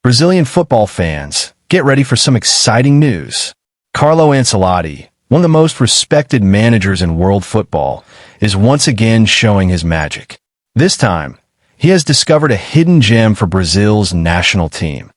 Brazilian football fans, get ready for some exciting news. Carlo Ancelotti, one of the most respected managers in world football, is once again showing his magic. This time, he has discovered a hidden gem for Brazil's national team.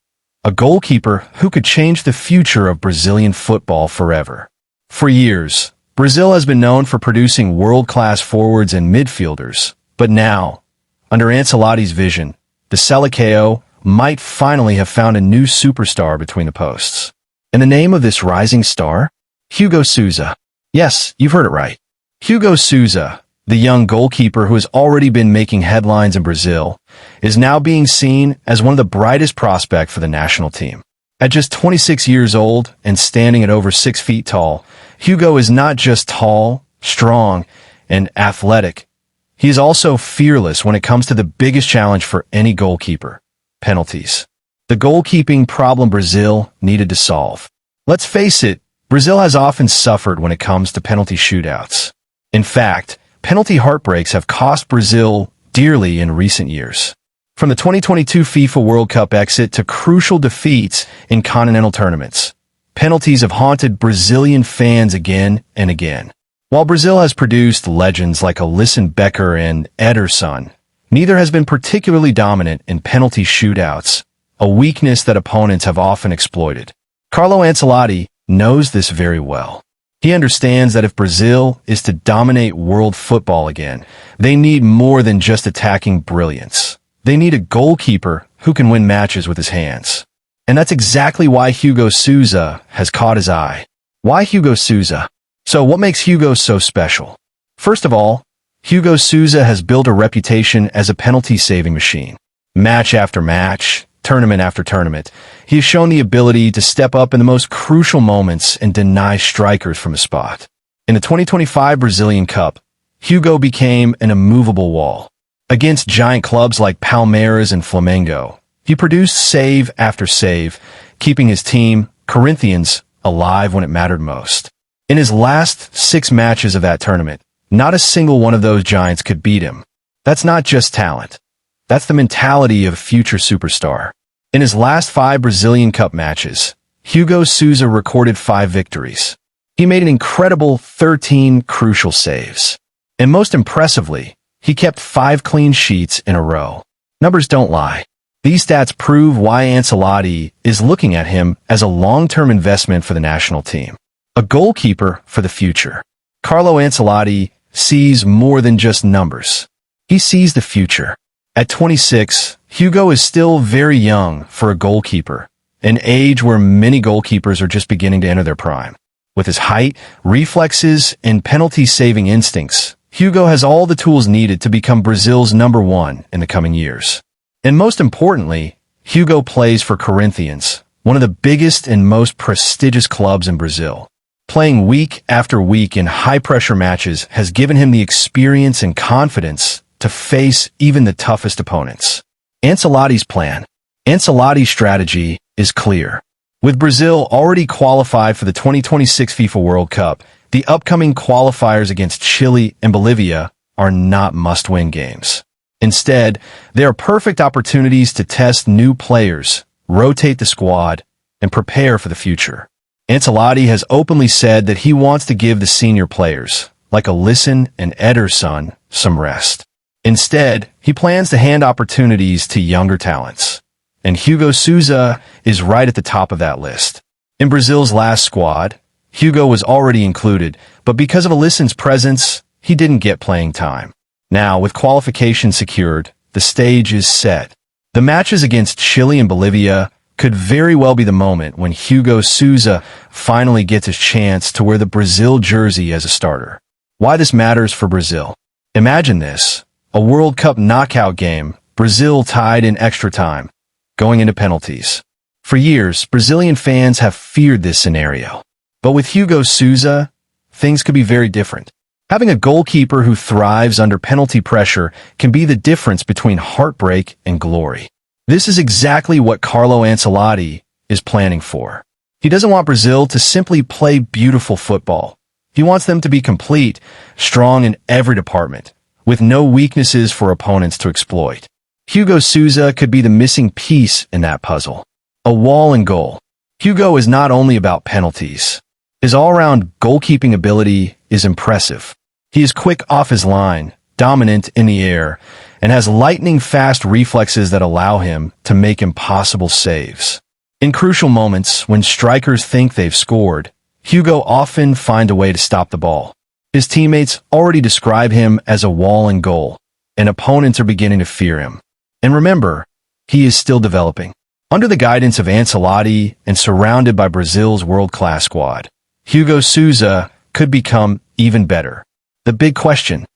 A goalkeeper who could change the future of Brazilian football forever. For years, Brazil has been known for producing world-class forwards and midfielders, but now, under Ancelotti's vision, the Seleção might finally have found a new superstar between the posts. And the name of this rising star? Hugo Souza. Yes, you've heard it right. Hugo Souza, the young goalkeeper who has already been making headlines in Brazil, is now being seen as one of the brightest prospects for the national team. At just 26 years old and standing at over 6 feet tall, Hugo is not just tall, strong, and athletic. He is also fearless when it comes to the biggest challenge for any goalkeeper: penalties. The goalkeeping problem Brazil needed to solve. Let's face it, Brazil has often suffered when it comes to penalty shootouts. In fact, penalty heartbreaks have cost Brazil dearly in recent years. From the 2022 FIFA World Cup exit to crucial defeats in continental tournaments, penalties have haunted Brazilian fans again and again. While Brazil has produced legends like Alisson Becker and Ederson, neither has been particularly dominant in penalty shootouts, a weakness that opponents have often exploited. Carlo Ancelotti knows this very well. He understands that if Brazil is to dominate world football again, they need more than just attacking brilliance. They need a goalkeeper who can win matches with his hands. And that's exactly why Hugo Souza has caught his eye. Why Hugo Souza? So what makes Hugo so special? First of all, Hugo Souza has built a reputation as a penalty-saving machine. Match after match, tournament after tournament, he has shown the ability to step up in the most crucial moments and deny strikers from a spot. In the 2025 Brazilian Cup, Hugo became an immovable wall. Against giant clubs like Palmeiras and Flamengo, he produced save after save, keeping his team, Corinthians, alive when it mattered most. In his last 6 matches of that tournament, not a single one of those giants could beat him. That's not just talent. That's the mentality of a future superstar. In his last 5 Brazilian Cup matches, Hugo Souza recorded 5 victories. He made an incredible 13 crucial saves. And most impressively, he kept 5 clean sheets in a row. Numbers don't lie. These stats prove why Ancelotti is looking at him as a long-term investment for the national team. A goalkeeper for the future. Carlo Ancelotti sees more than just numbers. He sees the future. At 26, Hugo is still very young for a goalkeeper, an age where many goalkeepers are just beginning to enter their prime. With his height, reflexes, and penalty-saving instincts, Hugo has all the tools needed to become Brazil's #1 in the coming years. And most importantly, Hugo plays for Corinthians, one of the biggest and most prestigious clubs in Brazil. Playing week after week in high-pressure matches has given him the experience and confidence to face even the toughest opponents. Ancelotti's plan. Ancelotti's strategy is clear. With Brazil already qualified for the 2026 FIFA World Cup, the upcoming qualifiers against Chile and Bolivia are not must-win games. Instead, they are perfect opportunities to test new players, rotate the squad, and prepare for the future. Ancelotti has openly said that he wants to give the senior players, like Alisson and Ederson, some rest. Instead, he plans to hand opportunities to younger talents. And Hugo Souza is right at the top of that list. In Brazil's last squad, Hugo was already included, but because of Alisson's presence, he didn't get playing time. Now, with qualification secured, the stage is set. The matches against Chile and Bolivia could very well be the moment when Hugo Souza finally gets his chance to wear the Brazil jersey as a starter. Why this matters for Brazil? Imagine this. A World Cup knockout game, Brazil tied in extra time, going into penalties. For years, Brazilian fans have feared this scenario. But with Hugo Souza, things could be very different. Having a goalkeeper who thrives under penalty pressure can be the difference between heartbreak and glory. This is exactly what Carlo Ancelotti is planning for. He doesn't want Brazil to simply play beautiful football. He wants them to be complete, strong in every department, with no weaknesses for opponents to exploit. Hugo Souza could be the missing piece in that puzzle. A wall and goal. Hugo is not only about penalties. His all-round goalkeeping ability is impressive. He is quick off his line, dominant in the air, and has lightning-fast reflexes that allow him to make impossible saves. In crucial moments, when strikers think they've scored, Hugo often finds a way to stop the ball. His teammates already describe him as a wall and goal, and opponents are beginning to fear him. And remember, he is still developing. Under the guidance of Ancelotti and surrounded by Brazil's world-class squad, Hugo Souza could become even better. The big question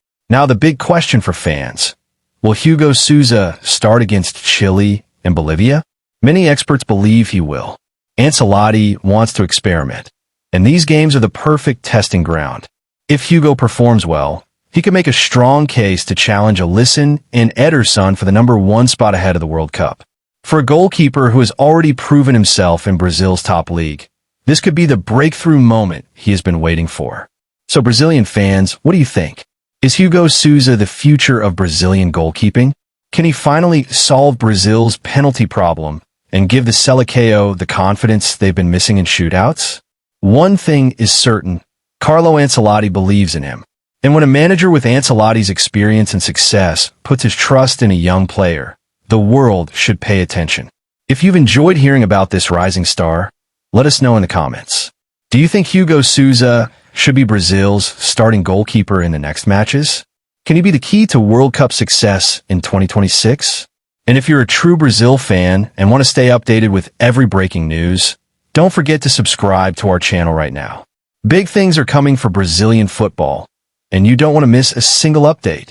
for fans. Will Hugo Souza start against Chile and Bolivia? Many experts believe he will. Ancelotti wants to experiment, and these games are the perfect testing ground. If Hugo performs well, he could make a strong case to challenge Alisson and Ederson for the #1 spot ahead of the World Cup. For a goalkeeper who has already proven himself in Brazil's top league, this could be the breakthrough moment he has been waiting for. So Brazilian fans, what do you think? Is Hugo Souza the future of Brazilian goalkeeping? Can he finally solve Brazil's penalty problem and give the Seleção the confidence they've been missing in shootouts? One thing is certain, Carlo Ancelotti believes in him. And when a manager with Ancelotti's experience and success puts his trust in a young player, the world should pay attention. If you've enjoyed hearing about this rising star, let us know in the comments. Do you think Hugo Souza should be Brazil's starting goalkeeper in the next matches? Can he be the key to World Cup success in 2026? And if you're a true Brazil fan and want to stay updated with every breaking news, don't forget to subscribe to our channel right now. Big things are coming for Brazilian football, and you don't want to miss a single update.